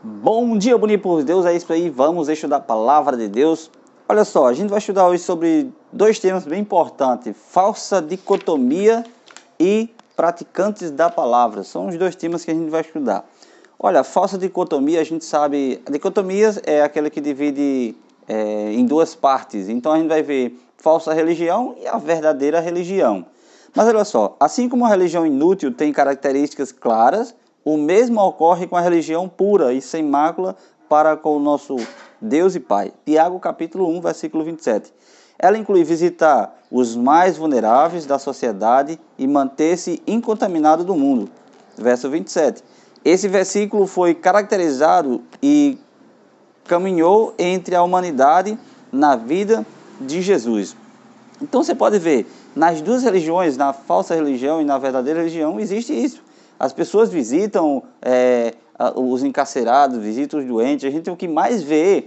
Bom dia, bonito por Deus, é isso aí, vamos estudar a palavra de Deus. Olha só, a gente vai estudar hoje sobre dois temas bem importantes: falsa dicotomia e praticantes da palavra. São os dois temas que a gente vai estudar. Olha, falsa dicotomia, a gente sabe, a dicotomia é aquela que divide em duas partes. Então a gente vai ver falsa religião e a verdadeira religião. Mas olha só, assim como a religião inútil tem características claras, o mesmo ocorre com a religião pura e sem mácula para com o nosso Deus e Pai. Tiago capítulo 1, versículo 27. Ela inclui visitar os mais vulneráveis da sociedade e manter-se incontaminado do mundo. Verso 27. Esse versículo foi caracterizado e caminhou entre a humanidade na vida de Jesus. Então você pode ver, nas duas religiões, na falsa religião e na verdadeira religião, existe isso. As pessoas visitam os encarcerados, visitam os doentes. A gente o que mais vê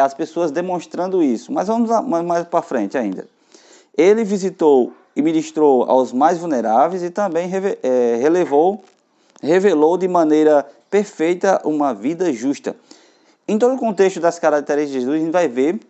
as pessoas demonstrando isso. Mas vamos lá, mais para frente ainda. Ele visitou e ministrou aos mais vulneráveis e também revelou de maneira perfeita uma vida justa. Em todo o contexto das características de Jesus, a gente vai ver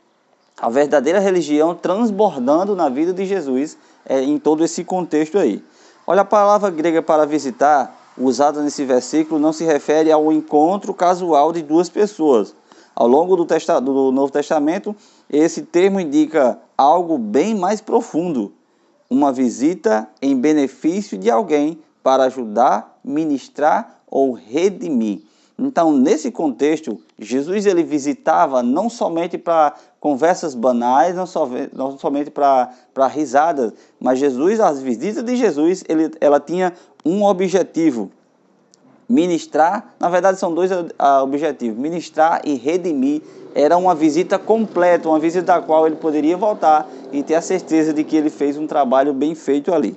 a verdadeira religião transbordando na vida de Jesus em todo esse contexto aí. Olha, a palavra grega para visitar, usada nesse versículo, não se refere ao encontro casual de duas pessoas. Ao longo do Novo Testamento, esse termo indica algo bem mais profundo. Uma visita em benefício de alguém para ajudar, ministrar ou redimir. Então, nesse contexto, Jesus ele visitava não somente para conversas banais, não somente para risadas, mas Jesus, as visitas de Jesus, ela tinha um objetivo: ministrar. Na verdade, são dois objetivos: ministrar e redimir. Era uma visita completa, uma visita da qual ele poderia voltar e ter a certeza de que ele fez um trabalho bem feito ali.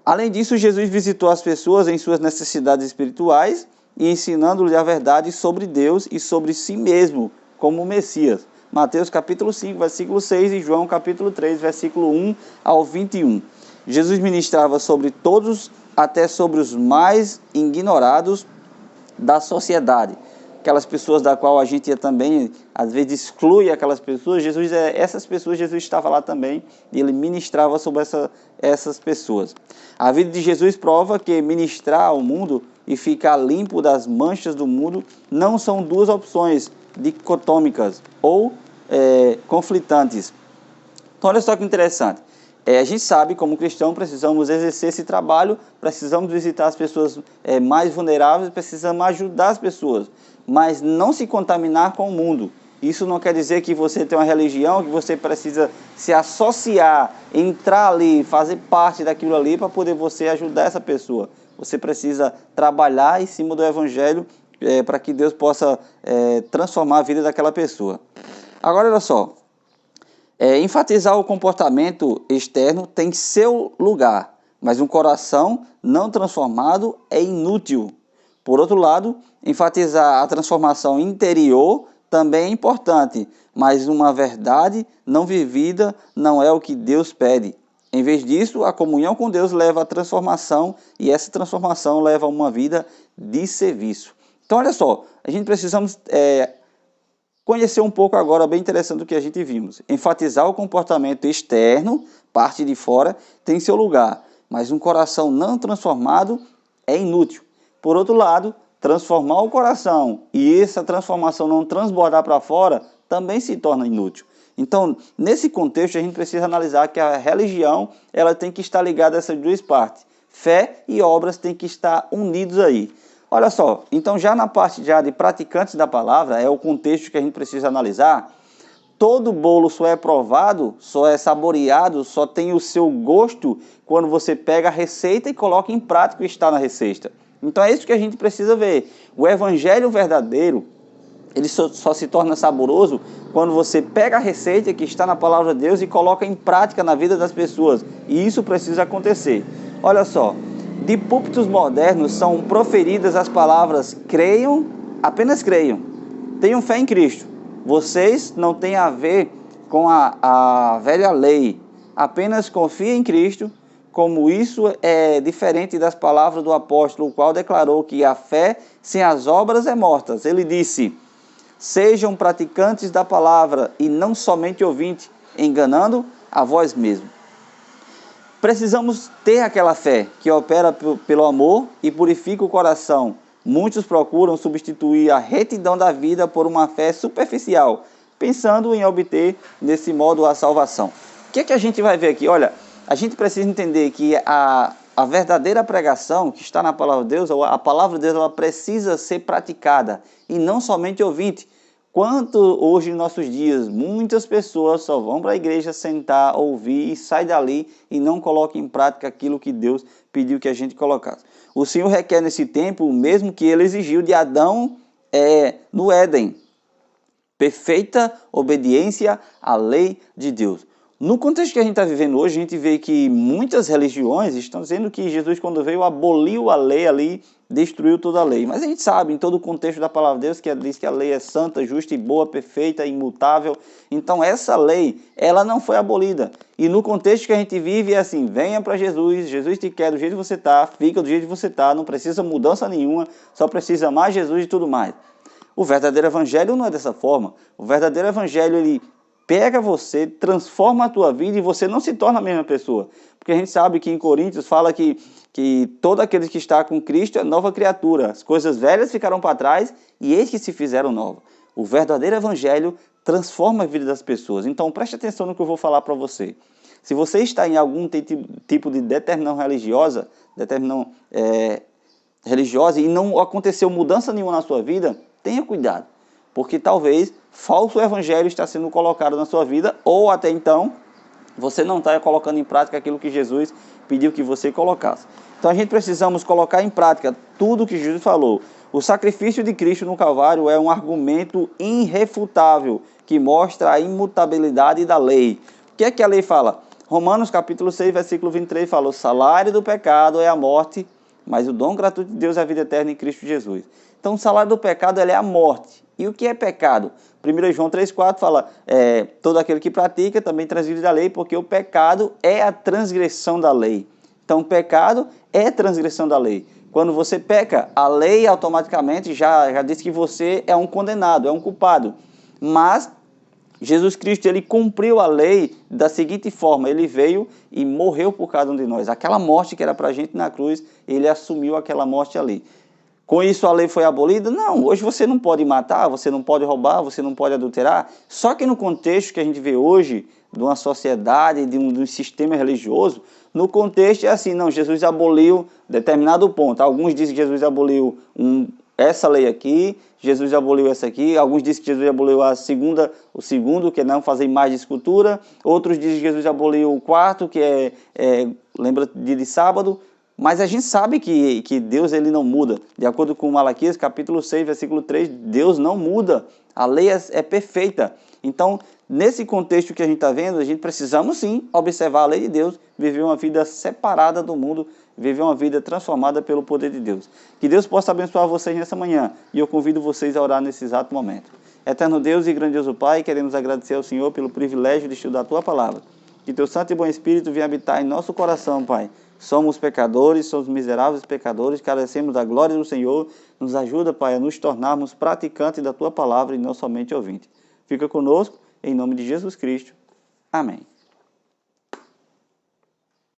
Além disso, Jesus visitou as pessoas em suas necessidades espirituais e ensinando-lhes a verdade sobre Deus e sobre si mesmo, como o Messias. Mateus capítulo 5, versículo 6 e João capítulo 3, versículo 1 ao 21. Jesus ministrava sobre todos, até sobre os mais ignorados da sociedade. Aquelas pessoas da qual a gente também, às vezes, exclui aquelas pessoas. Essas pessoas, Jesus estava lá também e ele ministrava sobre essas pessoas. A vida de Jesus prova que ministrar ao mundo e ficar limpo das manchas do mundo não são duas opções dicotômicas ou conflitantes. Então, olha só que interessante. A gente sabe, como cristão, precisamos exercer esse trabalho, precisamos visitar as pessoas mais vulneráveis, precisamos ajudar as pessoas, mas não se contaminar com o mundo. Isso não quer dizer que você tem uma religião, que você precisa se associar, entrar ali, fazer parte daquilo ali para poder você ajudar essa pessoa. Você precisa trabalhar em cima do evangelho para que Deus possa transformar a vida daquela pessoa. Agora, olha só. Enfatizar o comportamento externo tem seu lugar, mas um coração não transformado é inútil. Por outro lado, enfatizar a transformação interior também é importante, mas uma verdade não vivida não é o que Deus pede. Em vez disso, a comunhão com Deus leva à transformação e essa transformação leva a uma vida de serviço. Então, olha só, a gente precisamos conhecer um pouco agora, bem interessante o que a gente vimos. Enfatizar o comportamento externo, parte de fora, tem seu lugar, mas um coração não transformado é inútil. Por outro lado, transformar o coração e essa transformação não transbordar para fora também se torna inútil. Então, nesse contexto, a gente precisa analisar que a religião ela tem que estar ligada a essas duas partes. Fé e obras têm que estar unidos aí. Olha só, então já na parte de praticantes da palavra, é o contexto que a gente precisa analisar. Todo bolo só é provado, só é saboreado, só tem o seu gosto quando você pega a receita e coloca em prática o que está na receita. Então é isso que a gente precisa ver. O evangelho verdadeiro, ele só se torna saboroso quando você pega a receita que está na palavra de Deus e coloca em prática na vida das pessoas. E isso precisa acontecer. Olha só, de púlpitos modernos são proferidas as palavras: creiam, apenas creiam, tenham fé em Cristo. Vocês não têm a ver com a velha lei, apenas confiem em Cristo, como isso é diferente das palavras do apóstolo, o qual declarou que a fé sem as obras é morta. Ele disse: sejam praticantes da palavra e não somente ouvintes, enganando a vós mesmos. Precisamos ter aquela fé que opera pelo amor e purifica o coração. Muitos procuram substituir a retidão da vida por uma fé superficial, pensando em obter, desse modo, a salvação. O que é que a gente vai ver aqui? Olha, a gente precisa entender que a verdadeira pregação que está na palavra de Deus, a palavra de Deus, ela precisa ser praticada e não somente ouvinte. Quanto hoje, em nossos dias, muitas pessoas só vão para a igreja sentar, ouvir e saem dali e não colocam em prática aquilo que Deus pediu que a gente colocasse. O Senhor requer nesse tempo o mesmo que Ele exigiu de Adão no Éden: perfeita obediência à lei de Deus. No contexto que a gente está vivendo hoje, a gente vê que muitas religiões estão dizendo que Jesus, quando veio, aboliu a lei ali, destruiu toda a lei. Mas a gente sabe, em todo o contexto da palavra de Deus, que diz que a lei é santa, justa e boa, perfeita, imutável. Então essa lei, ela não foi abolida. E no contexto que a gente vive é assim: venha para Jesus, Jesus te quer do jeito que você está, fica do jeito que você está, não precisa mudança nenhuma, só precisa amar Jesus e tudo mais. O verdadeiro evangelho não é dessa forma. O verdadeiro evangelho, ele pega você, transforma a tua vida e você não se torna a mesma pessoa. Porque a gente sabe que em Coríntios fala que todo aquele que está com Cristo é nova criatura. As coisas velhas ficaram para trás e eis que se fizeram novas. O verdadeiro evangelho transforma a vida das pessoas. Então preste atenção no que eu vou falar para você. Se você está em algum tipo de determinação religiosa, e não aconteceu mudança nenhuma na sua vida, tenha cuidado. Porque talvez falso evangelho está sendo colocado na sua vida, ou até então você não está colocando em prática aquilo que Jesus pediu que você colocasse. Então a gente precisamos colocar em prática tudo o que Jesus falou. O sacrifício de Cristo no Calvário é um argumento irrefutável que mostra a imutabilidade da lei. O que é que a lei fala? Romanos capítulo 6, versículo 23 fala: o salário do pecado é a morte, mas o dom gratuito de Deus é a vida eterna em Cristo Jesus. Então o salário do pecado é a morte. E o que é pecado? 1 João 3,4 fala: todo aquele que pratica também transgride a lei, porque o pecado é a transgressão da lei. Então o pecado é transgressão da lei. Quando você peca, a lei automaticamente já diz que você é um condenado, é um culpado. Mas Jesus Cristo, ele cumpriu a lei da seguinte forma: ele veio e morreu por cada um de nós. Aquela morte que era para a gente na cruz, ele assumiu aquela morte ali. Com isso a lei foi abolida? Não, hoje você não pode matar, você não pode roubar, você não pode adulterar. Só que no contexto que a gente vê hoje, de uma sociedade, de um sistema religioso, no contexto é assim: não, Jesus aboliu determinado ponto. Alguns dizem que Jesus aboliu essa lei aqui, Jesus aboliu essa aqui. Alguns dizem que Jesus aboliu o segundo, que é não fazer imagem de escultura. Outros dizem que Jesus aboliu o quarto, que lembra dia de sábado. Mas a gente sabe que Deus, ele não muda. De acordo com Malaquias, capítulo 6, versículo 3, Deus não muda. A lei é perfeita. Então, nesse contexto que a gente está vendo, a gente precisamos sim observar a lei de Deus, viver uma vida separada do mundo, viver uma vida transformada pelo poder de Deus. Que Deus possa abençoar vocês nessa manhã. E eu convido vocês a orar nesse exato momento. Eterno Deus e grandioso Pai, queremos agradecer ao Senhor pelo privilégio de estudar a Tua Palavra. Que Teu Santo e Bom Espírito venha habitar em nosso coração, Pai. Somos pecadores, somos miseráveis pecadores, carecemos da glória do Senhor. Nos ajuda, Pai, a nos tornarmos praticantes da Tua Palavra e não somente ouvintes. Fica conosco, em nome de Jesus Cristo. Amém.